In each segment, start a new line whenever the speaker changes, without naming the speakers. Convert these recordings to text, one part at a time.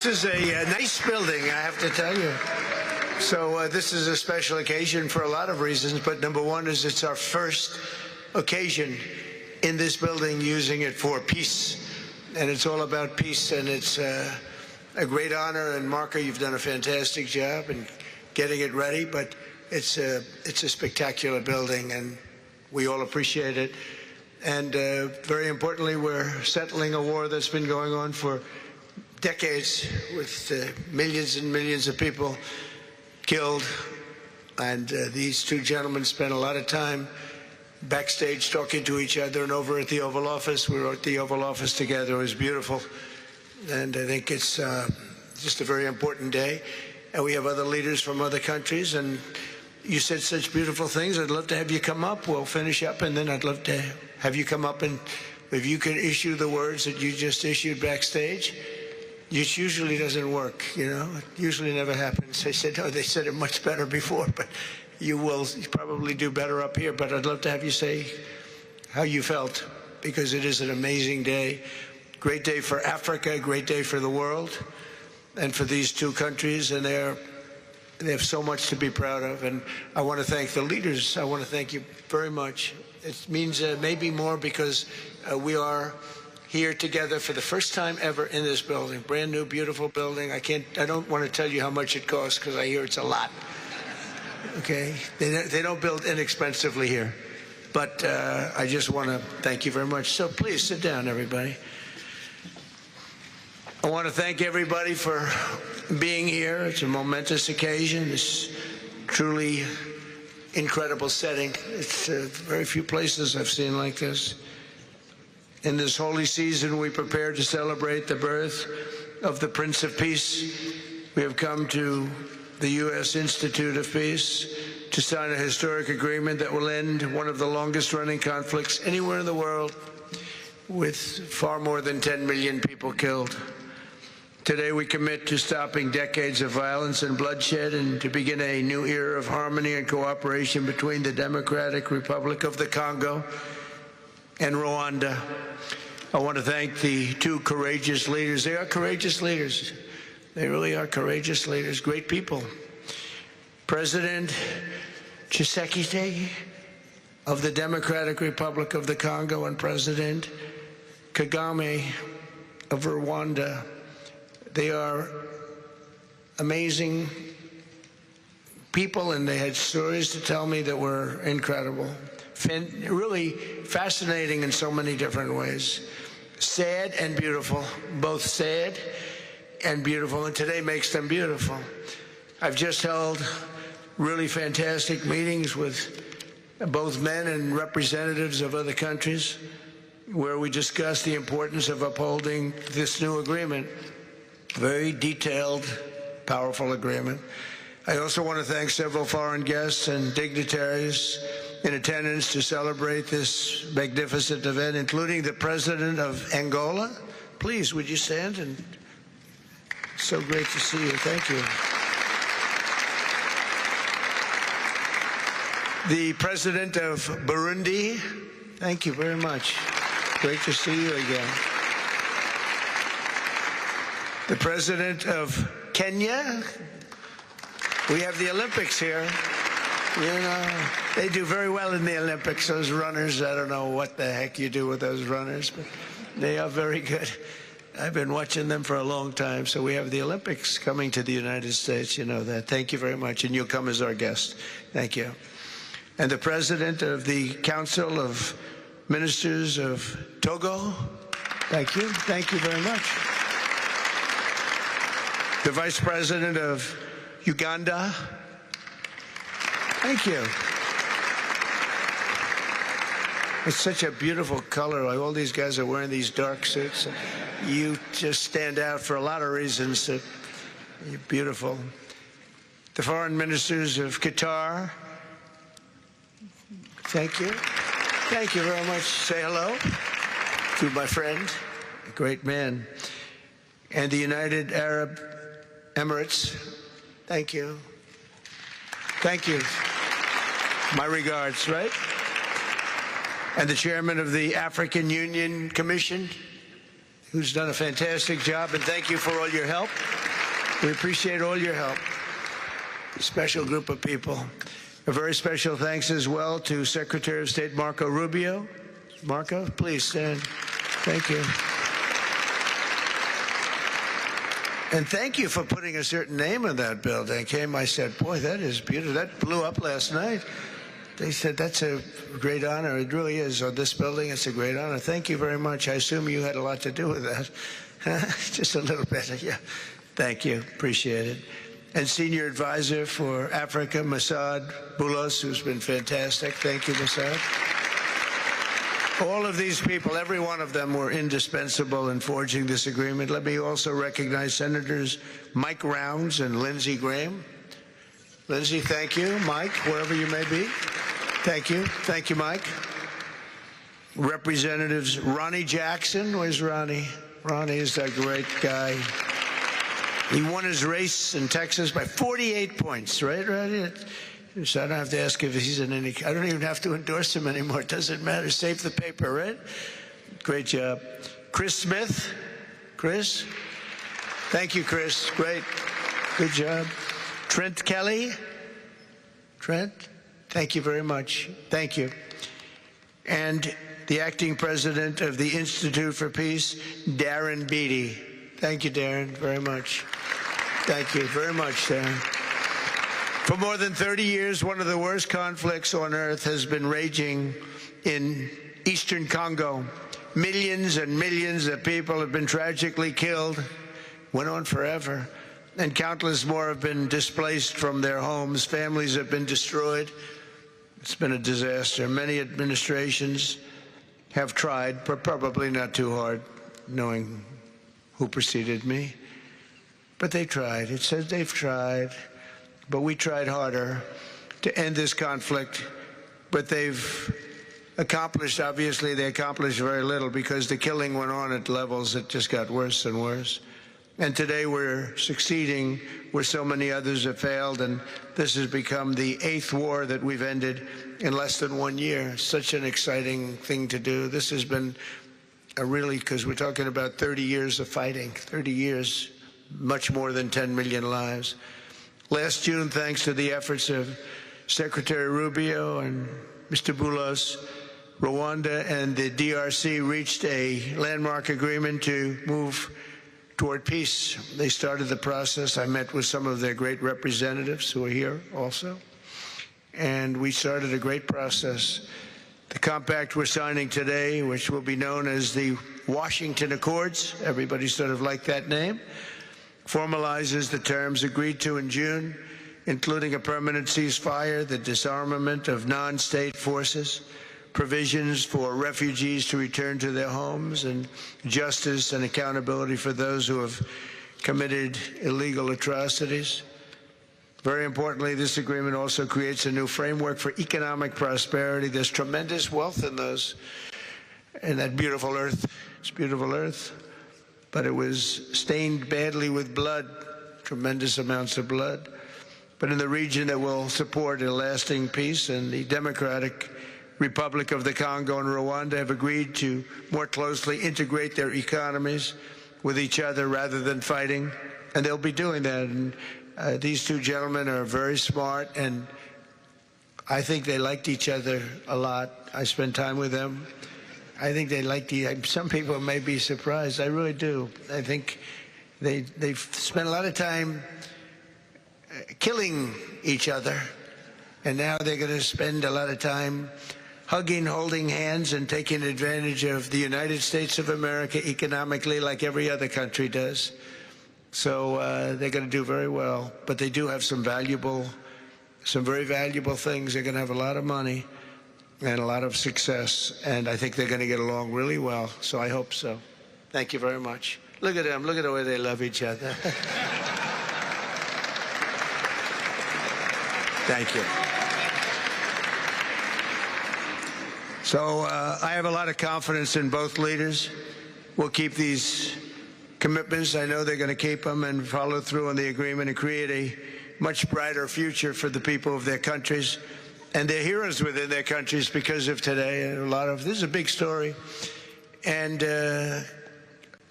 This is a nice building, I have to tell you. So this is a special occasion for a lot of reasons, but number one is it's our first occasion in this building using it for peace. And it's all about peace, and it's a great honor. And Marco, you've done a fantastic job in getting it ready, but it's a spectacular building, and we all appreciate it. And very importantly, we're settling a war that's been going on for decades with millions and millions of people killed. And these two gentlemen spent a lot of time backstage talking to each other, and over at the Oval Office. We were at the Oval Office together. It was beautiful. And I think it's just a very important day. And we have other leaders from other countries. And you said such beautiful things. I'd love to have you come up. We'll finish up, and then I'd love to have you come up, and if you could issue the words that you just issued backstage. It usually doesn't work, you know. It usually never happens. They said, oh, they said it much better before, but you will probably do better up here. But I'd love to have you say how you felt, because it is an amazing day. Great day for Africa, great day for the world, and for these two countries. And they have so much to be proud of. And I want to thank the leaders. I want to thank you very much. It means maybe more because we are here together for the first time ever in this building. Brand new, beautiful building. I don't want to tell you how much it costs, because I hear it's a lot. Okay? They don't build inexpensively here. But I just want to thank you very much. So please sit down, everybody. I want to thank everybody for being here. It's a momentous occasion. It's truly incredible setting. It's very few places I've seen like this. In this holy season, we prepare to celebrate the birth of the Prince of Peace. We have come to the U.S. Institute of Peace to sign a historic agreement that will end one of the longest-running conflicts anywhere in the world, with far more than 10 million people killed. Today, we commit to stopping decades of violence and bloodshed and to begin a new era of harmony and cooperation between the Democratic Republic of the Congo and Rwanda. I want to thank the two courageous leaders. They are courageous leaders. They really are courageous leaders, great people. President Tshisekedi of the Democratic Republic of the Congo and President Kagame of Rwanda. They are amazing people, and they had stories to tell me that were incredible. Really fascinating in so many different ways. Sad and beautiful, both sad and beautiful, and today makes them beautiful. I've just held really fantastic meetings with both men and representatives of other countries, where we discussed the importance of upholding this new agreement. Very detailed, powerful agreement. I also want to thank several foreign guests and dignitaries in attendance to celebrate this magnificent event, including the President of Angola. Please, would you stand? And so great to see you. Thank you. The President of Burundi. Thank you very much. Great to see you again. The President of Kenya. We have the Olympics here. You know, they do very well in the Olympics, those runners. I don't know what the heck you do with those runners, but they are very good. I've been watching them for a long time. So we have the Olympics coming to the United States. You know that. Thank you very much. And you'll come as our guest. Thank you. And the President of the Council of Ministers of Togo. Thank you. Thank you very much. The Vice President of Uganda. Thank you. It's such a beautiful color. Like all these guys are wearing these dark suits. You just stand out for a lot of reasons. You're beautiful. The foreign ministers of Qatar. Thank you. Thank you very much. Say hello to my friend, a great man. And the United Arab Emirates. Thank you. Thank you. My regards, right? And the chairman of the African Union Commission, who's done a fantastic job, and thank you for all your help. We appreciate all your help. A special group of people. A very special thanks as well to Secretary of State Marco Rubio. Marco, please stand. Thank you. And thank you for putting a certain name in that building. I said, boy, that is beautiful. That blew up last night. They said, that's a great honor. It really is. On this building, it's a great honor. Thank you very much. I assume you had a lot to do with that. Just a little bit. Yeah. Thank you. Appreciate it. And Senior Advisor for Africa, Masad Boulos, who's been fantastic. Thank you, Masad. All of these people, every one of them were indispensable in forging this agreement. Let me also recognize Senators Mike Rounds and Lindsey Graham. Lindsey, thank you. Mike, wherever you may be. Thank you. Thank you, Mike. Representatives Ronnie Jackson. Where's Ronnie? Ronnie is that great guy. He won his race in Texas by 48 points, right, Ronnie? So I don't have to ask if he's in any. I don't even have to endorse him anymore. It doesn't matter. Save the paper, right? Great job. Chris Smith. Chris. Thank you, Chris. Great. Good job. Trent Kelly. Trent. Thank you very much. Thank you. And the acting president of the Institute for Peace, Darren Beatty. Thank you, Darren, very much. Thank you very much, Darren. For more than 30 years, one of the worst conflicts on earth has been raging in eastern Congo. Millions and millions of people have been tragically killed, went on forever, and countless more have been displaced from their homes. Families have been destroyed. It's been a disaster. Many administrations have tried, but probably not too hard, knowing who preceded me. But they tried. It says they've tried. But we tried harder to end this conflict. But they've accomplished, obviously, they accomplished very little because the killing went on at levels that just got worse and worse. And today we're succeeding where so many others have failed. And this has become the 8th war that we've ended in less than 1 year. Such an exciting thing to do. This has been a really, because we're talking about 30 years of fighting, 30 years, much more than 10 million lives. Last June, thanks to the efforts of Secretary Rubio and Mr. Boulos, Rwanda and the DRC reached a landmark agreement to move toward peace. They started the process. I met with some of their great representatives who are here also. And we started a great process. The compact we're signing today, which will be known as the Washington Accords, everybody sort of liked that name, formalizes the terms agreed to in June, including a permanent ceasefire, the disarmament of non-state forces, provisions for refugees to return to their homes, and justice and accountability for those who have committed illegal atrocities. Very importantly, this agreement also creates a new framework for economic prosperity. There's tremendous wealth in that beautiful earth. It's beautiful earth. But it was stained badly with blood, tremendous amounts of blood. But in the region that will support a lasting peace, and the Democratic Republic of the Congo and Rwanda have agreed to more closely integrate their economies with each other rather than fighting, and they'll be doing that. And these two gentlemen are very smart, and I think they liked each other a lot. I spent time with them. I think they like some people may be surprised. I really do. I think they've spent a lot of time killing each other, and now they're going to spend a lot of time hugging, holding hands, and taking advantage of the United States of America economically like every other country does. So they're going to do very well. But they do have some very valuable things. They're going to have a lot of money and a lot of success, and I think they're going to get along really well, so I hope so. Thank you very much. Look at them. Look at the way they love each other. Thank you. So I have a lot of confidence in both leaders. We'll keep these commitments. I know they're going to keep them and follow through on the agreement and create a much brighter future for the people of their countries. And they're heroes within their countries because of today. And this is a big story. And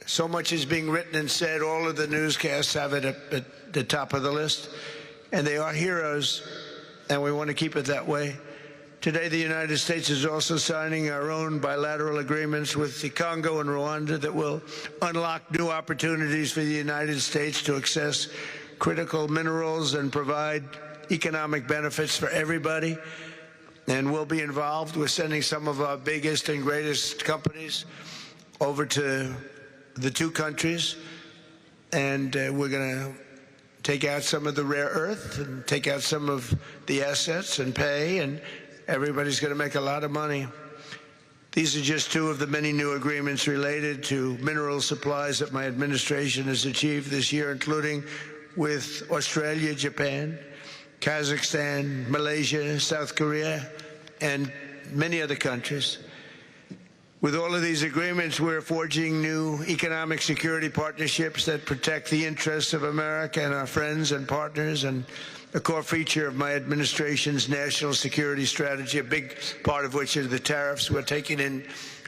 So much is being written and said. All of the newscasts have it at the top of the list. And they are heroes, and we want to keep it that way. Today, the United States is also signing our own bilateral agreements with the Congo and Rwanda that will unlock new opportunities for the United States to access critical minerals and provide economic benefits for everybody. And we'll be involved with sending some of our biggest and greatest companies over to the two countries. And we're going to take out some of the rare earth and take out some of the assets and pay, and everybody's going to make a lot of money. These are just two of the many new agreements related to mineral supplies that my administration has achieved this year, including with Australia, Japan, Kazakhstan, Malaysia, South Korea, and many other countries. With all of these agreements, we're forging new economic security partnerships that protect the interests of America and our friends and partners, and a core feature of my administration's national security strategy, a big part of which is the tariffs. We're taking in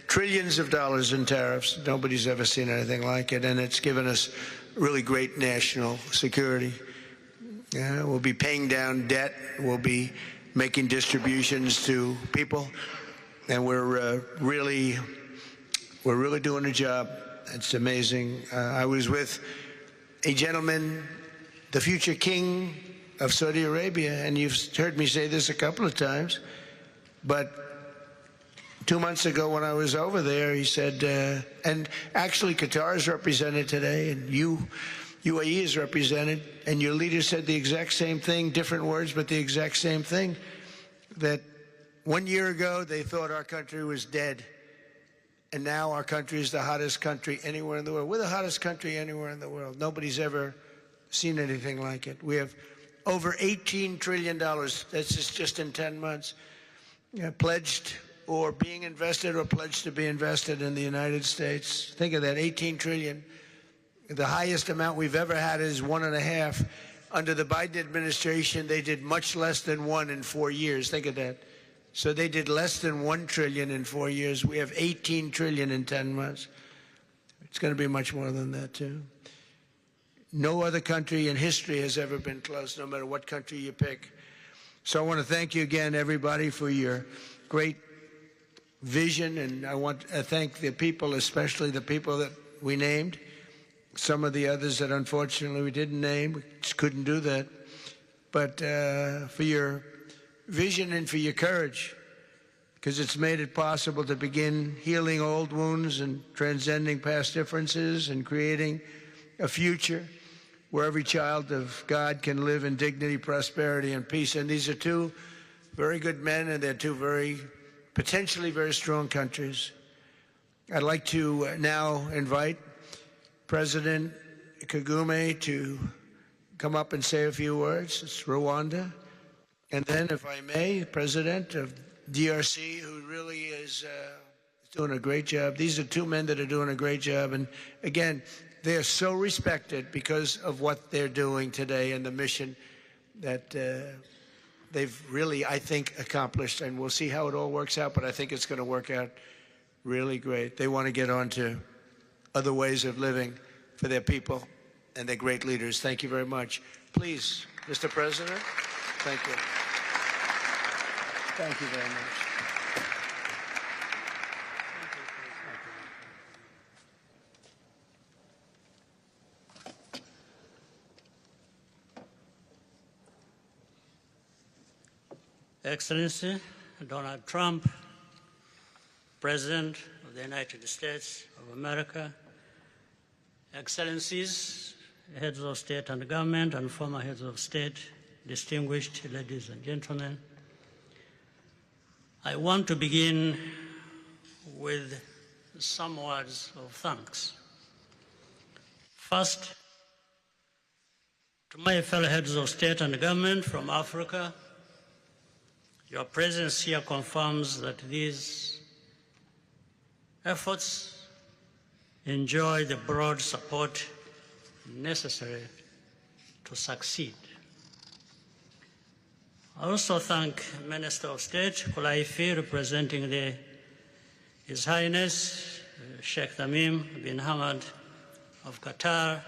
trillions of dollars in tariffs. Nobody's ever seen anything like it, and it's given us really great national security. We'll be paying down debt. We'll be making distributions to people, and we're really doing a job. It's amazing. I was with a gentleman, the future king of Saudi Arabia, and you've heard me say this a couple of times, but 2 months ago when I was over there, he said, and actually Qatar is represented today, and UAE is represented, and your leader said the exact same thing, different words, but the exact same thing, that 1 year ago they thought our country was dead, and now our country is the hottest country anywhere in the world. We're the hottest country anywhere in the world. Nobody's ever seen anything like it. We have over $18 trillion, that's just in 10 months, pledged or being invested or pledged to be invested in the United States. Think of that, 18 trillion. The highest amount we've ever had is 1.5. Under the Biden administration, they did much less than 1 in 4 years. Think of that. So they did less than 1 trillion in 4 years. We have 18 trillion in 10 months. It's going to be much more than that, too. No other country in history has ever been close, no matter what country you pick. So I want to thank you again, everybody, for your great vision, and I want to thank the people, especially the people that we named. Some of the others that unfortunately we didn't name, we just couldn't do that. But for your vision and for your courage, because it's made it possible to begin healing old wounds and transcending past differences and creating a future where every child of God can live in dignity, prosperity, and peace. And these are two very good men, and they're two potentially very strong countries. I'd like to now invite President Kagame to come up and say a few words. It's Rwanda. And then, if I may, President of DRC, who really is doing a great job. These are two men that are doing a great job. And again, they are so respected because of what they're doing today and the mission that they've really, I think, accomplished. And we'll see how it all works out, but I think it's going to work out really great. They want to get on to other ways of living for their people, and they're great leaders. Thank you very much. Please, Mr. President, thank you. Thank you very much.
Excellency Donald Trump, President of the United States of America, Excellencies, heads of state and government, and former heads of state, distinguished ladies and gentlemen, I want to begin with some words of thanks. First, to my fellow heads of state and government from Africa, your presence here confirms that these efforts enjoy the broad support necessary to succeed. I also thank Minister of State Kulaifi, representing His Highness Sheikh Tamim bin Hamad of Qatar.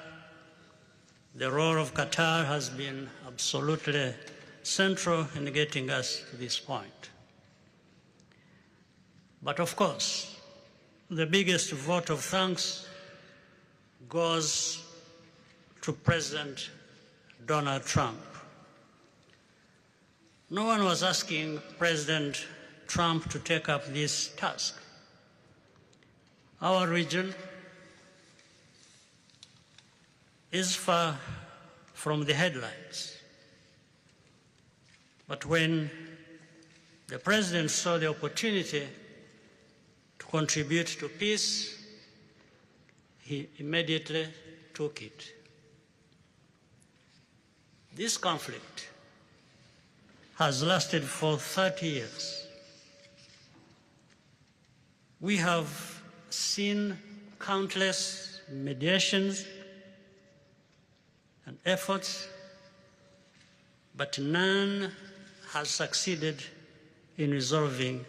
The role of Qatar has been absolutely central in getting us to this point. But of course, the biggest vote of thanks goes to President Donald Trump. No one was asking President Trump to take up this task. Our region is far from the headlines. But when the President saw the opportunity to contribute to peace, he immediately took it. This conflict has lasted for 30 years. We have seen countless mediations and efforts, but none has succeeded in resolving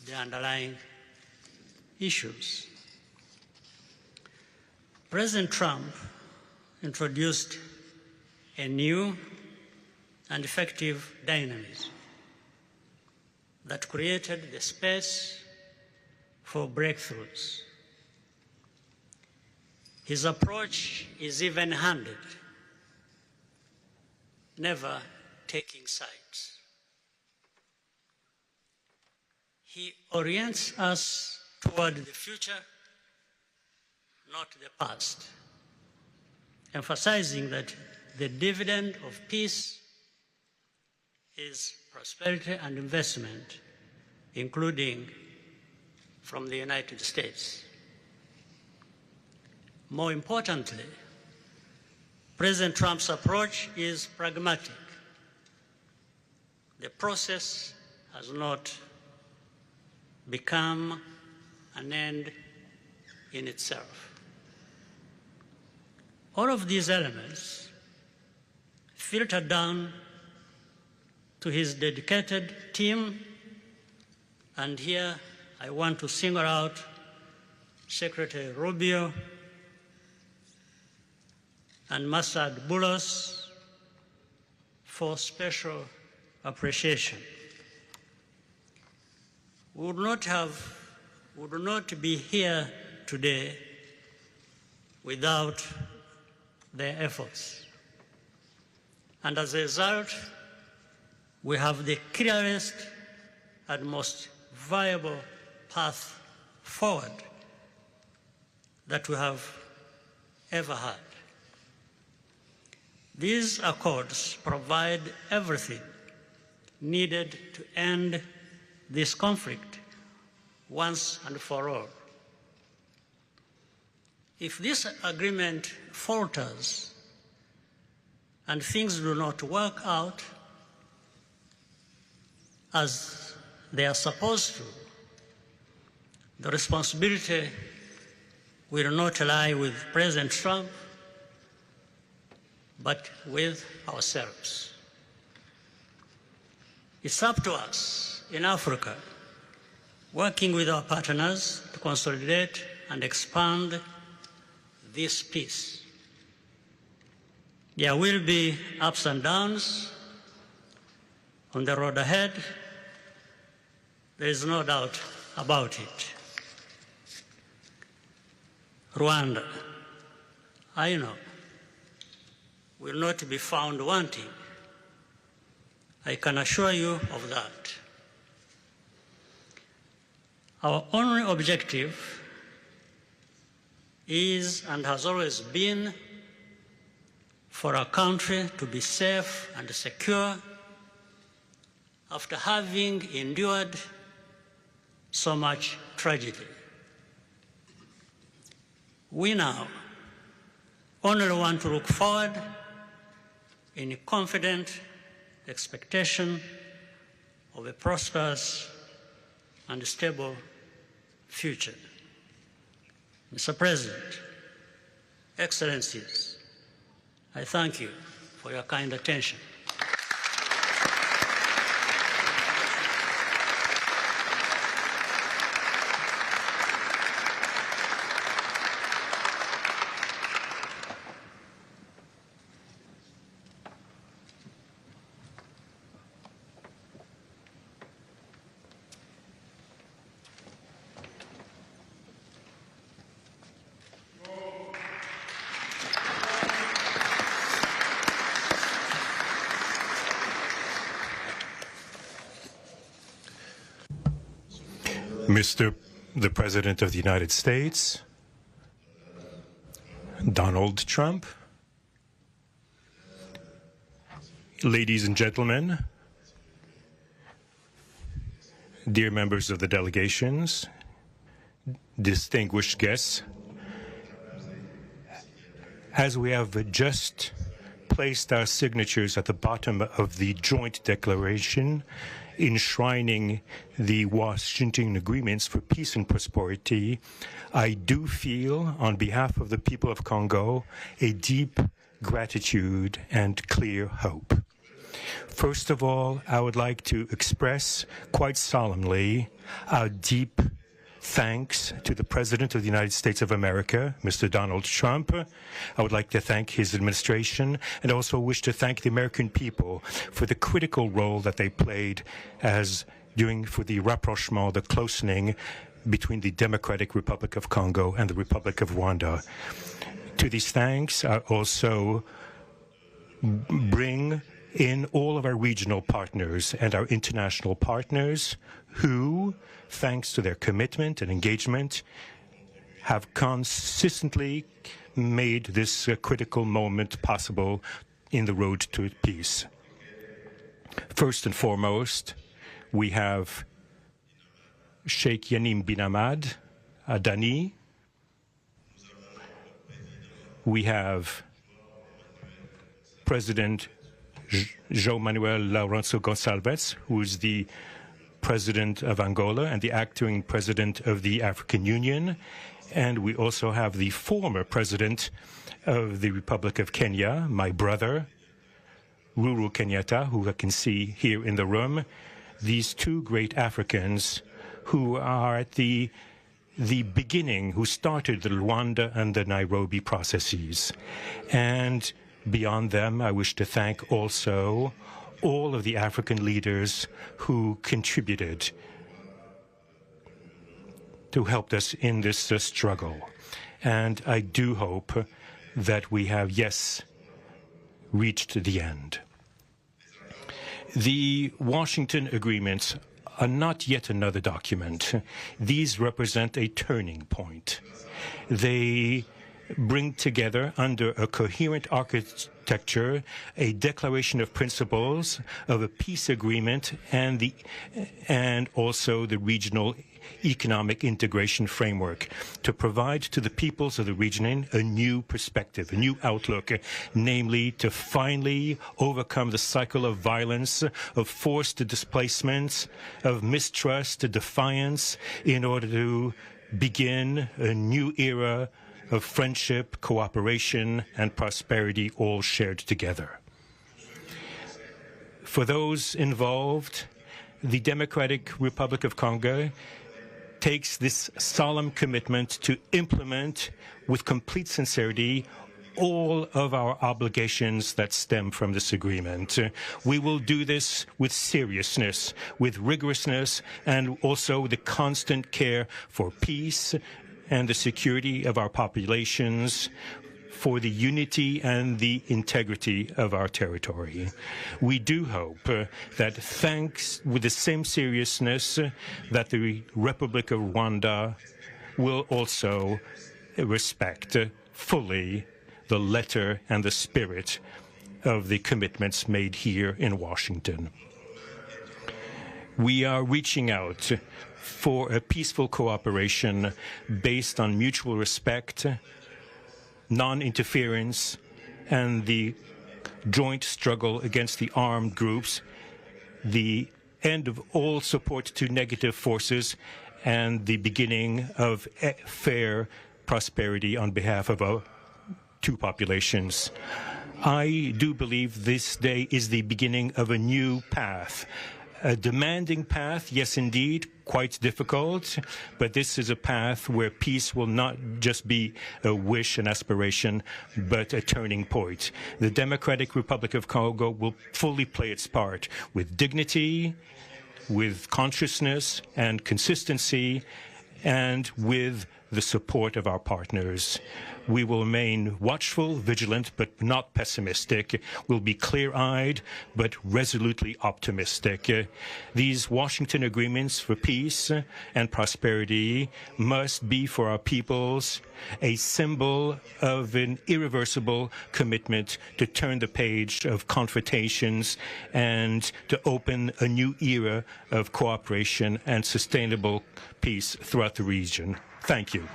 the underlying issues. President Trump introduced a new and effective dynamism that created the space for breakthroughs. His approach is even-handed, never taking sides. He orients us toward the future, not the past, emphasizing that the dividend of peace is prosperity and investment, including from the United States. More importantly, President Trump's approach is pragmatic. The process has not become an end in itself. All of these elements filter down to his dedicated team, and here I want to single out Secretary Rubio and Masad Boulos for special appreciation. We would not be here today without their efforts. And as a result, we have the clearest and most viable path forward that we have ever had. These accords provide everything needed to end this conflict once and for all. If this agreement falters and things do not work out as they are supposed to, the responsibility will not lie with President Trump, but with ourselves. It's up to us in Africa, working with our partners to consolidate and expand this peace. There will be ups and downs on the road ahead. There is no doubt about it. Rwanda, I know, will not be found wanting. I can assure you of that. Our only objective is and has always been for our country to be safe and secure after having endured so much tragedy. We now only want to look forward in a confident expectation of a prosperous and stable future. Mr. President, Excellencies, I thank you for your kind attention.
Mr. the President of the United States, Donald Trump, ladies and gentlemen, dear members of the delegations, distinguished guests, as we have just placed our signatures at the bottom of the joint declaration enshrining the Washington agreements for peace and prosperity, I do feel, on behalf of the people of Congo, a deep gratitude and clear hope. First of all, I would like to express quite solemnly our deep thanks to the President of the United States of America, Mr. Donald Trump. I would like to thank his administration and also wish to thank the American people for the critical role that they played for the rapprochement, the closening between the Democratic Republic of Congo and the Republic of Rwanda. To these thanks, I also bring in all of our regional partners and our international partners who, thanks to their commitment and engagement, have consistently made this critical moment possible in the road to peace. First and foremost, we have Sheikh Yanim bin Ahmad Adani. We have President João Manuel Lourenço Gonçalves, who is the President of Angola and the acting President of the African Union. And we also have the former President of the Republic of Kenya, my brother, Uhuru Kenyatta, who I can see here in the room. These two great Africans who are at the beginning, who started the Rwanda and the Nairobi processes. And beyond them, I wish to thank also all of the African leaders who contributed to help us in this struggle. And I do hope that we have, yes, reached the end. The Washington agreements are not yet another document. These represent a turning point. They bring together under a coherent architecture a declaration of principles of a peace agreement and also the regional economic integration framework to provide to the peoples of the region a new perspective, a new outlook, namely to finally overcome the cycle of violence, of forced displacements, of mistrust, defiance, in order to begin a new era of friendship, cooperation, and prosperity all shared together. For those involved, the Democratic Republic of Congo takes this solemn commitment to implement with complete sincerity all of our obligations that stem from this agreement. We will do this with seriousness, with rigorousness, and also the constant care for peace and the security of our populations, for the unity and the integrity of our territory. We do hope that thanks with the same seriousness that the Republic of Rwanda will also respect fully the letter and the spirit of the commitments made here in Washington. We are reaching out for a peaceful cooperation based on mutual respect, non-interference, and the joint struggle against the armed groups, the end of all support to negative forces, and the beginning of fair prosperity on behalf of our two populations. I do believe this day is the beginning of a new path. A demanding path, yes, indeed, quite difficult, but this is a path where peace will not just be a wish, an aspiration, but a turning point. The Democratic Republic of Congo will fully play its part with dignity, with consciousness and consistency, and with the support of our partners. We will remain watchful, vigilant, but not pessimistic. We'll be clear-eyed, but resolutely optimistic. These Washington agreements for peace and prosperity must be for our peoples a symbol of an irreversible commitment to turn the page of confrontations and to open a new era of cooperation and sustainable peace throughout the region. Thank you.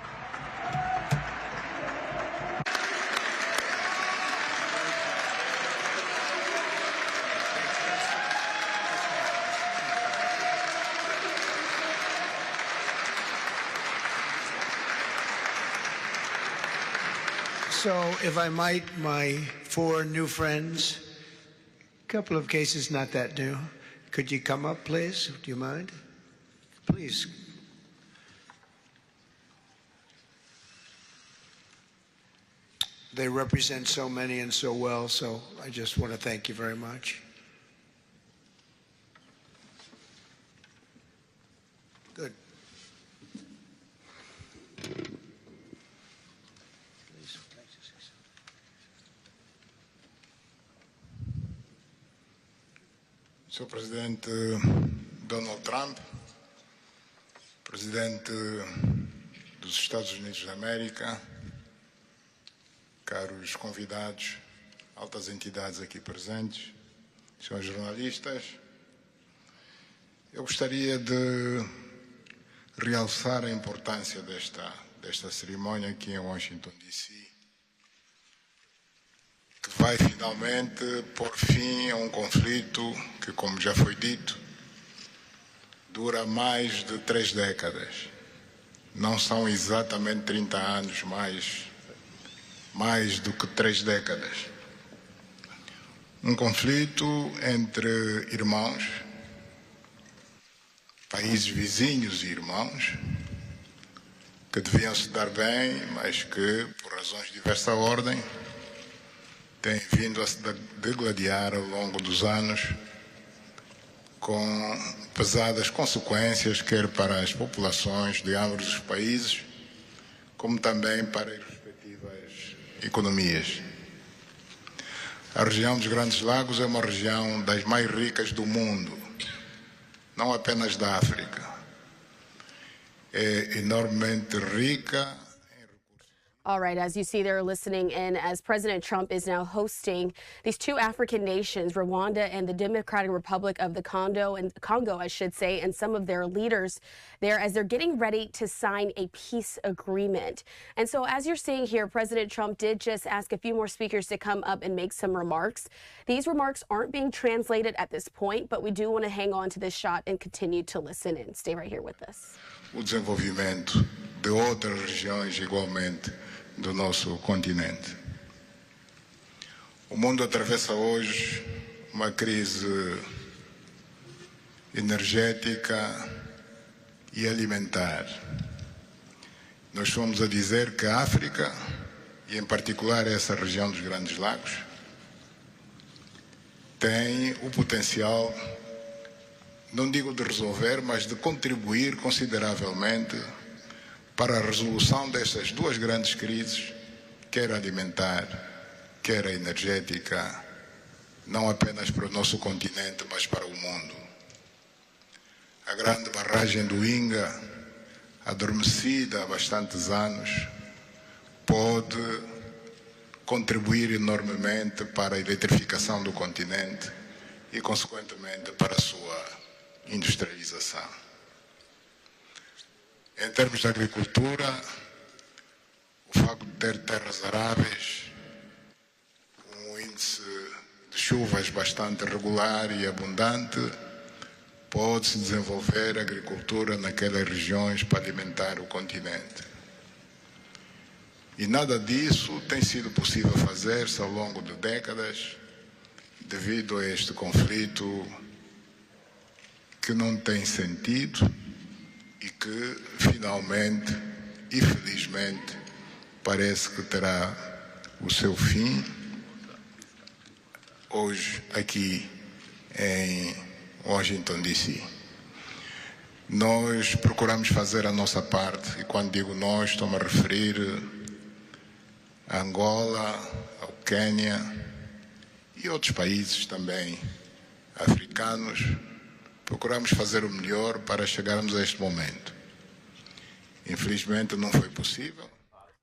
So, if I might, my 4 new friends, a couple of cases not that new, could you come up, please? Do you mind? Please. They represent so many and so well, so I just want to thank you very much. Good.
Sr. Presidente Donald Trump, Presidente dos Estados Unidos da América, caros convidados, altas entidades aqui presentes, senhores jornalistas, eu gostaria de realçar a importância desta cerimônia aqui em Washington, D.C., que vai finalmente pôr fim a um conflito que, como já foi dito, dura mais de 3 décadas. Não são exatamente 30 anos, mas mais do que 3 décadas. Um conflito entre irmãos, países vizinhos e irmãos, que deviam se dar bem, mas que, por razões de diversa ordem, têm vindo a se degladiar ao longo dos anos, com pesadas consequências, quer para as populações de ambos os países, como também para as respectivas economias. A região dos Grandes Lagos é uma região das mais ricas do mundo, não apenas da África. É enormemente rica.
All right, as you see, they're listening in as President Trump is now hosting these 2 African nations, Rwanda and the Democratic Republic of the Congo, I should say, and some of their leaders there as they're getting ready to sign a peace agreement. And so as you're seeing here, President Trump did just ask a few more speakers to come up and make some remarks. These remarks aren't being translated at this point, but we do want to hang on to this shot and continue to listen in. Stay right here with us.
O desenvolvimento de outras regiões igualmente do nosso continente. O mundo atravessa hoje uma crise energética e alimentar. Nós fomos a dizer que a África, e em particular essa região dos Grandes Lagos, tem o potencial, não digo de resolver, mas de contribuir consideravelmente para a resolução destas 2 grandes crises, quer alimentar, quer a energética, não apenas para o nosso continente, mas para o mundo. A grande barragem do Inga, adormecida há bastantes anos, pode contribuir enormemente para a eletrificação do continente e, consequentemente, para a sua industrialização. Em termos de agricultura, o facto de ter terras aráveis, um índice de chuvas bastante regular e abundante, pode-se desenvolver agricultura naquelas regiões para alimentar o continente. E nada disso tem sido possível fazer-se ao longo de décadas, devido a este conflito que não tem sentido e que, finalmente e felizmente, parece que terá o seu fim hoje aqui em Washington, D.C. Nós procuramos fazer a nossa parte, e quando digo nós, estou-me a referir a Angola, ao Quênia e outros países também africanos. Procuramos fazer o melhor para chegarmos a este momento. Infelizmente não foi possível.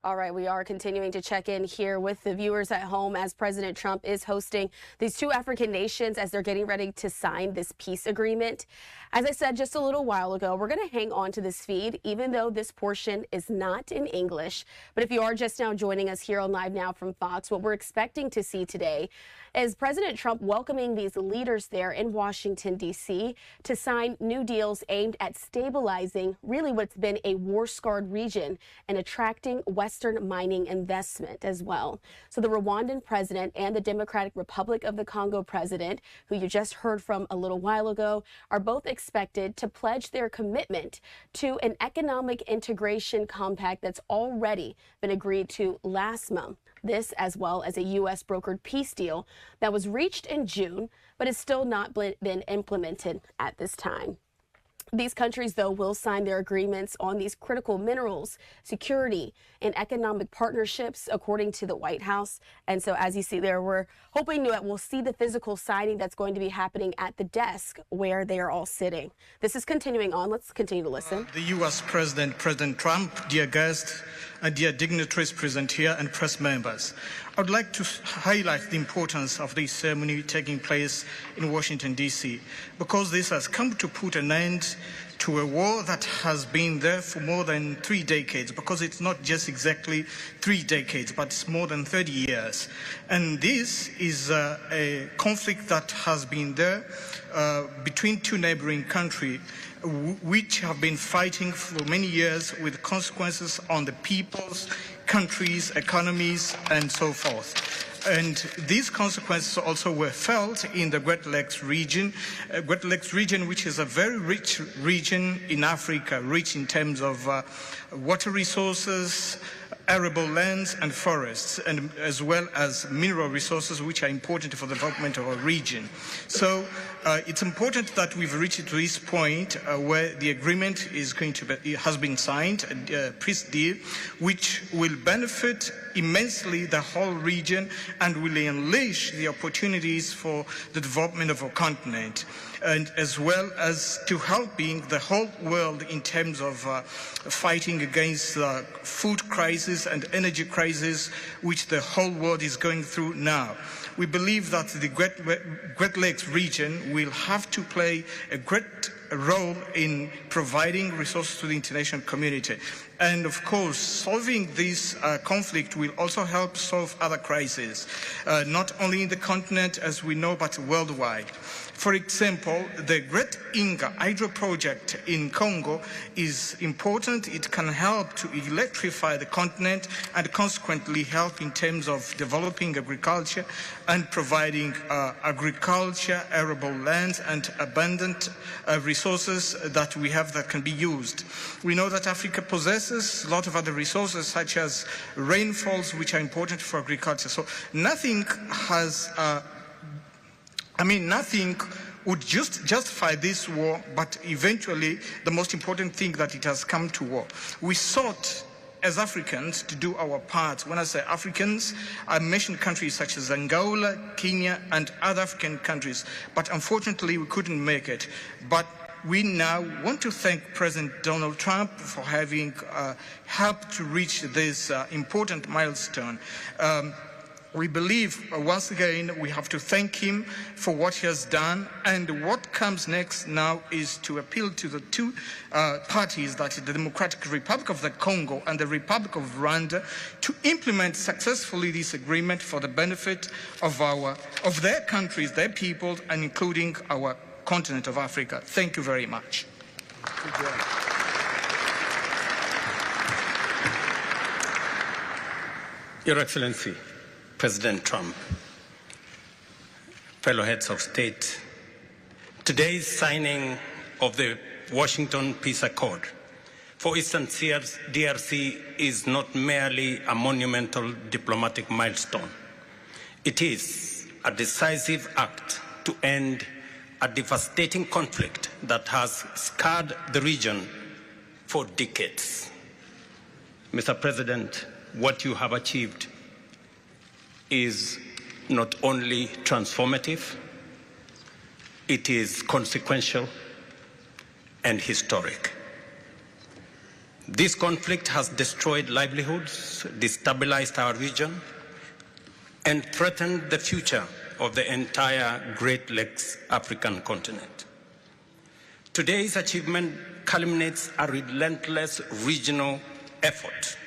All right, we are continuing to check in here with the viewers at home as President Trump is hosting these two African nations as they're getting ready to sign this peace agreement. As I said just a little while ago, we're going to hang on to this feed, even though this portion is not in English. But if you are just now joining us here on Live Now from Fox, what we're expecting to see today is President Trump welcoming these leaders there in Washington, D.C. to sign new deals aimed at stabilizing really what's been a war-scarred region and attracting Western mining investment as well. So the Rwandan president and the Democratic Republic of the Congo president, who you just heard from a little while ago, are both expected to pledge their commitment to an economic integration compact that's already been agreed to last month. This as well as a U.S. brokered peace deal that was reached in June, but has still not been implemented at this time. These countries, though, will sign their agreements on these critical minerals, security, and economic partnerships, according to the White House. And so, as you see there, we're hoping that we'll see the physical signing that's going to be happening at the desk where they are all sitting. This is continuing on. Let's continue to listen.
The U.S. President, President Trump, dear guests, and dear dignitaries present here and press members. I would like to highlight the importance of this ceremony taking place in Washington, D.C., because this has come to put an end to a war that has been there for more than 3 decades, because it's not just exactly 3 decades, but it's more than 30 years. And this is a conflict that has been there between two neighboring countries, which have been fighting for many years with consequences on the peoples, countries, economies, and so forth. And these consequences also were felt in the Great Lakes region, which is a very rich region in Africa, rich in terms of water resources, arable lands and forests, and as well as mineral resources, which are important for the development of our region. So it's important that we've reached to this point where the agreement is going to be, has been signed, a peace deal, which will benefit immensely the whole region and will unleash the opportunities for the development of our continent, and as well as to helping the whole world in terms of fighting against the food crisis and energy crisis which the whole world is going through now. We believe that the Great Lakes region will have to play a great role in providing resources to the international community. And of course, solving this conflict will also help solve other crises, not only in the continent as we know, but worldwide. For example, the Great Inga hydro project in Congo is important. It can help to electrify the continent and consequently help in terms of developing agriculture and providing agriculture, arable lands, and abundant resources that we have that can be used. We know that Africa possesses a lot of other resources such as rainfalls, which are important for agriculture. So nothing has nothing would just justify this war, but eventually the most important thing that it has come to war. We sought as Africans to do our part. When I say Africans, I mention countries such as Angola, Kenya, and other African countries, but unfortunately we couldn't make it. But we now want to thank President Donald Trump for having helped to reach this important milestone. We believe, once again, we have to thank him for what he has done, and what comes next now is to appeal to the two parties, that is the Democratic Republic of the Congo and the Republic of Rwanda, to implement successfully this agreement for the benefit of their countries, their people, and including our continent of Africa. Thank you very much.
Your Excellency, President Trump, fellow heads of state, today's signing of the Washington Peace Accord for Eastern DRC is not merely a monumental diplomatic milestone. It is a decisive act to end a devastating conflict that has scarred the region for decades. Mr. President, what you have achieved is not only transformative, it is consequential and historic. This conflict has destroyed livelihoods, destabilized our region, and threatened the future of the entire Great Lakes African continent. Today's achievement culminates a relentless regional effort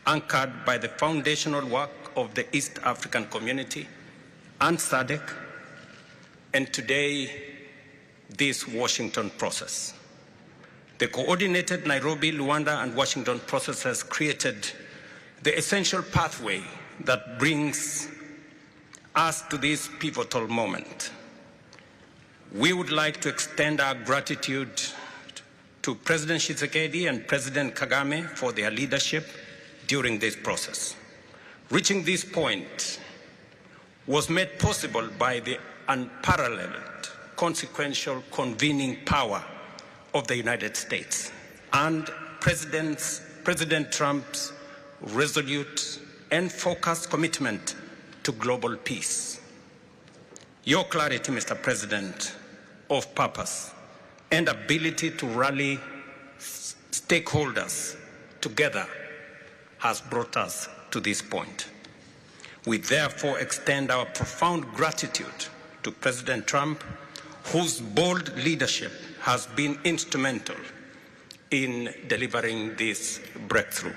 anchored by the foundational work of the East African Community and SADC, and today, this Washington process. The coordinated Nairobi, Rwanda, and Washington process has created the essential pathway that brings us to this pivotal moment. We would like to extend our gratitude to President Tshisekedi and President Kagame for their leadership during this process. Reaching this point was made possible by the unparalleled consequential convening power of the United States and President Trump's resolute and focused commitment to global peace. Your clarity, Mr. President, of purpose and ability to rally stakeholders together has brought us to this point. We therefore extend our profound gratitude to President Trump, whose bold leadership has been instrumental in delivering this breakthrough.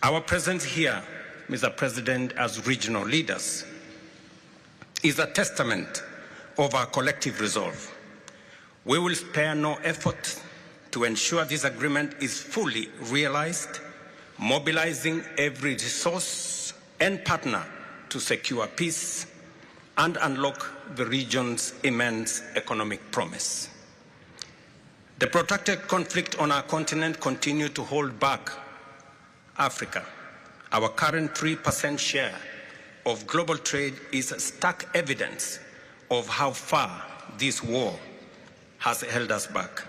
Our presence here, Mr. President, as regional leaders, is a testament of our collective resolve. We will spare no effort to ensure this agreement is fully realized, mobilizing every resource and partner to secure peace and unlock the region's immense economic promise. The protracted conflict on our continent continues to hold back Africa. Our current 3% share of global trade is stark evidence of how far this war has held us back.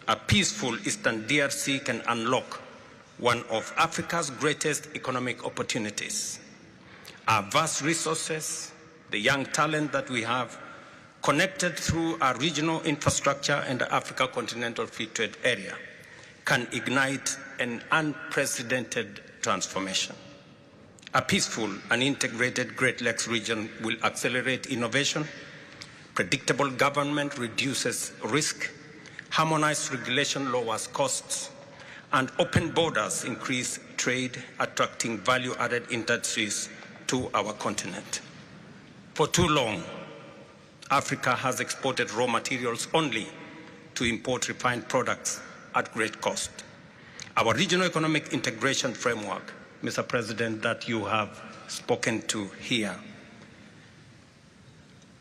A peaceful Eastern DRC can unlock one of Africa's greatest economic opportunities. Our vast resources, the young talent that we have, connected through our regional infrastructure and the Africa Continental Free Trade Area, can ignite an unprecedented transformation. A peaceful and integrated Great Lakes region will accelerate innovation, predictable government reduces risk, harmonized regulation lowers costs, and open borders increase trade, attracting value-added industries to our continent. For too long, Africa has exported raw materials only to import refined products at great cost. Our regional economic integration framework, Mr. President, that you have spoken to here,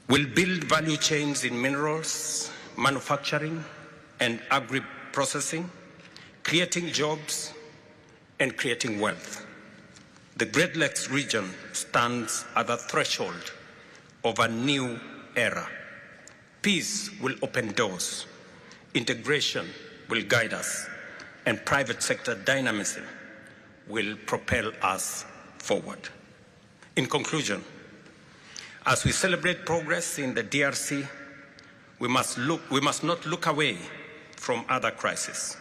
will build value chains in minerals, manufacturing, and agri-processing, creating jobs and creating wealth. The Great Lakes region stands at the threshold of a new era. Peace will open doors, integration will guide us, and private sector dynamism will propel us forward. In conclusion, as we celebrate progress in the DRC, we must not look away from other crises.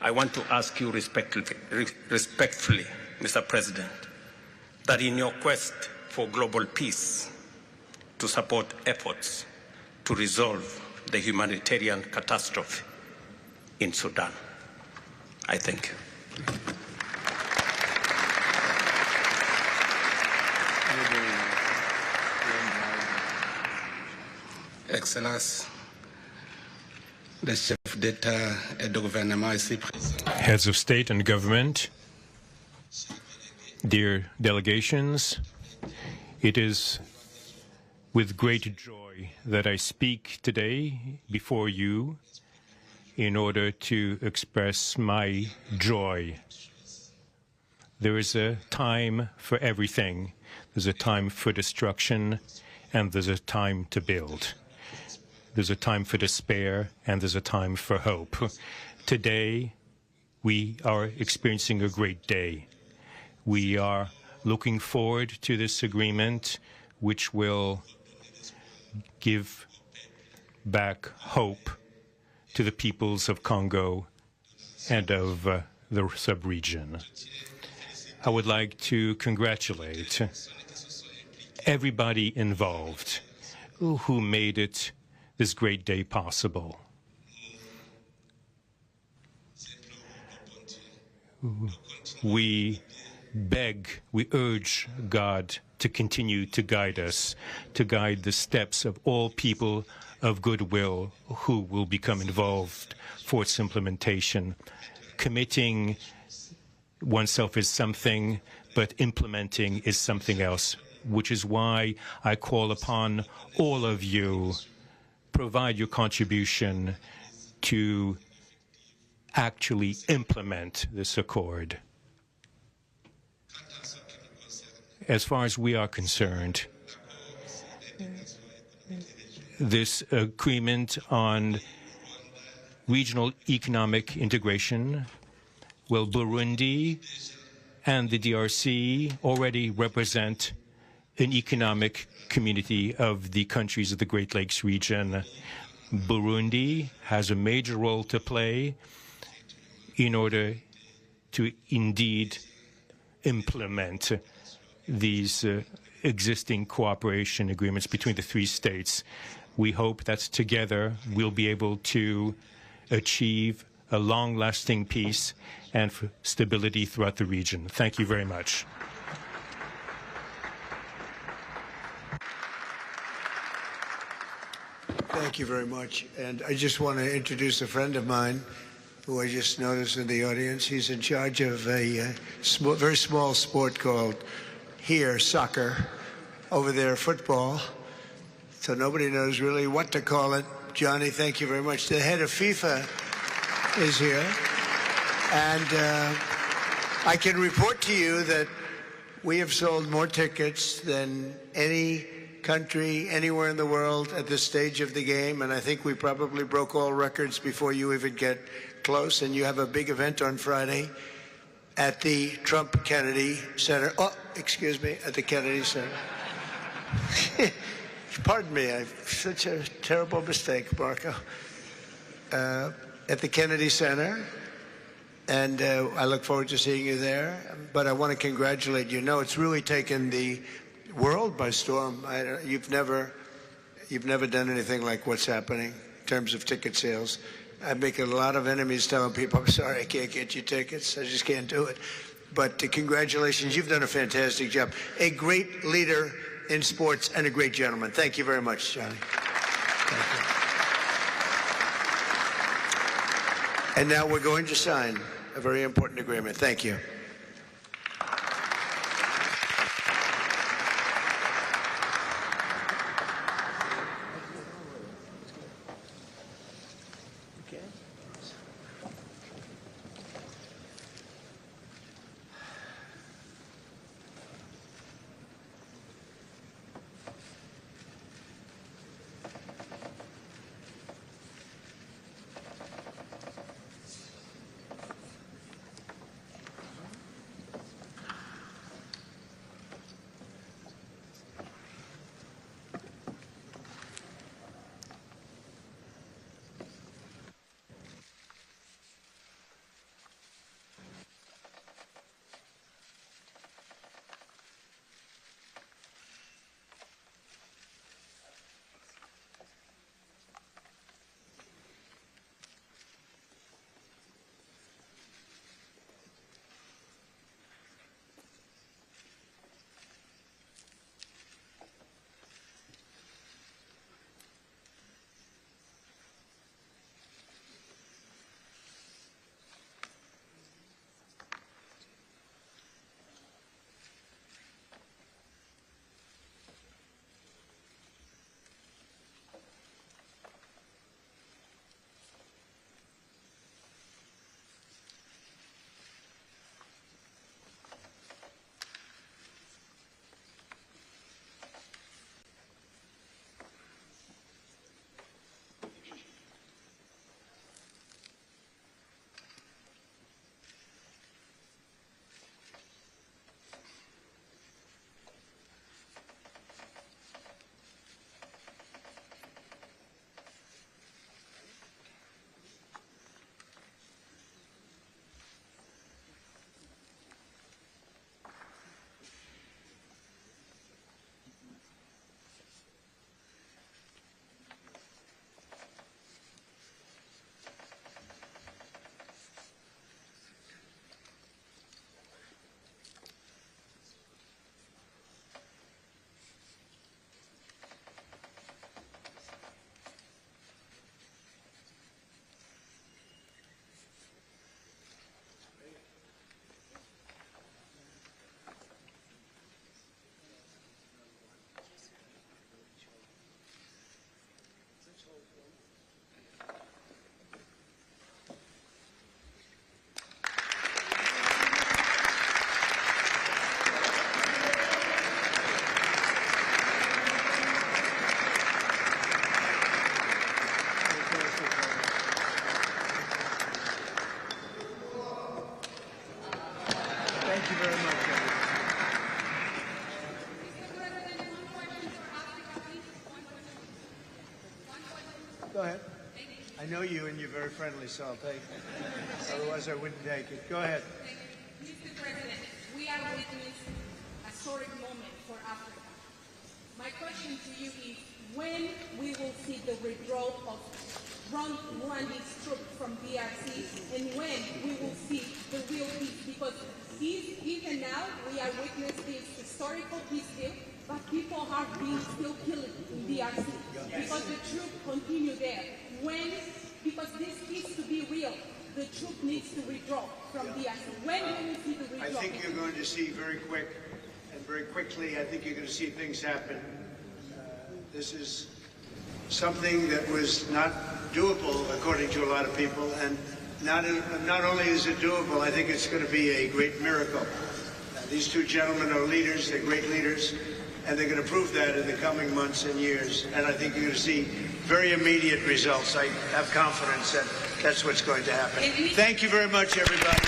I want to ask you respectfully, Mr. President, that in your quest for global peace, to support efforts to resolve the humanitarian catastrophe in Sudan. I thank you.
Excellence, le chef d'État et de gouvernement ici présent.
Heads of state and government, dear delegations, it is with great joy that I speak today before you in order to express my joy. There is a time for everything. There's a time for destruction, and there's a time to build. there's a time for despair, and there's a time for hope. Today, we are experiencing a great day. We are looking forward to this agreement, which will give back hope to the peoples of Congo and of the sub-region. I would like to congratulate everybody involved who made this great day possible. We urge God to continue to guide us, to guide the steps of all people of goodwill who will become involved for its implementation. Committing oneself is something, but implementing is something else, which is why I call upon all of you, provide your contribution to actually implement this accord. As far as we are concerned, this agreement on regional economic integration, well, Burundi and the DRC already represent an economic community of the countries of the Great Lakes region. Burundi has a major role to play in order to indeed implement these existing cooperation agreements between the three states. We hope that together we'll be able to achieve a long-lasting peace and stability throughout the region. Thank you very much.
Thank you very much. And I just want to introduce a friend of mine who I just noticed in the audience. He's in charge of a very small sport called here, soccer, over there, football. So nobody knows really what to call it. Johnny, thank you very much. The head of FIFA is here. And I can report to you that we have sold more tickets than any country anywhere in the world at this stage of the game. And I think we probably broke all records before you even get close. And you have a big event on Friday at the Trump Kennedy Center. Oh, excuse me, at the Kennedy Center. Pardon me, I've such a terrible mistake, Marco. At the Kennedy Center, and I look forward to seeing you there. But I want to congratulate you. No, it's really taken the world by storm. You've never done anything like what's happening in terms of ticket sales. I'm making a lot of enemies telling people, I'm sorry, I can't get you tickets. I just can't do it. But congratulations, you've done a fantastic job. A great leader in sports and a great gentleman. Thank you very much, Johnny. Thank you. And now we're going to sign a very important agreement. Thank you. Go ahead. I know you, and you're very friendly, so I'll take it. Otherwise, I wouldn't take it. Go ahead.
Mr. President, we are witnessing a historic moment for Africa. My question to you is, when we will see the withdrawal of Rwandese troops from DRC, and when we will see the real peace? Because even now, we are witnessing this historical peace deal, but people are being still killed in DRC because the troops continue there. Because this peace to be real, the troop needs to withdraw from DRC. When will we see the withdrawal?
I think you're going to see very quick and very quickly, I think you're going to see things happen. This is something that was not doable, according to a lot of people, and not only is it doable, I think it's going to be a great miracle. These two gentlemen are leaders, they're great leaders, and they're going to prove that in the coming months and years. And I think you're going to see very immediate results. I have confidence that that's what's going to happen. Thank you very much, everybody.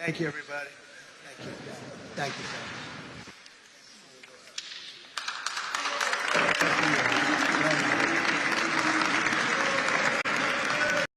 Thank you, everybody. Thank you. Thank you.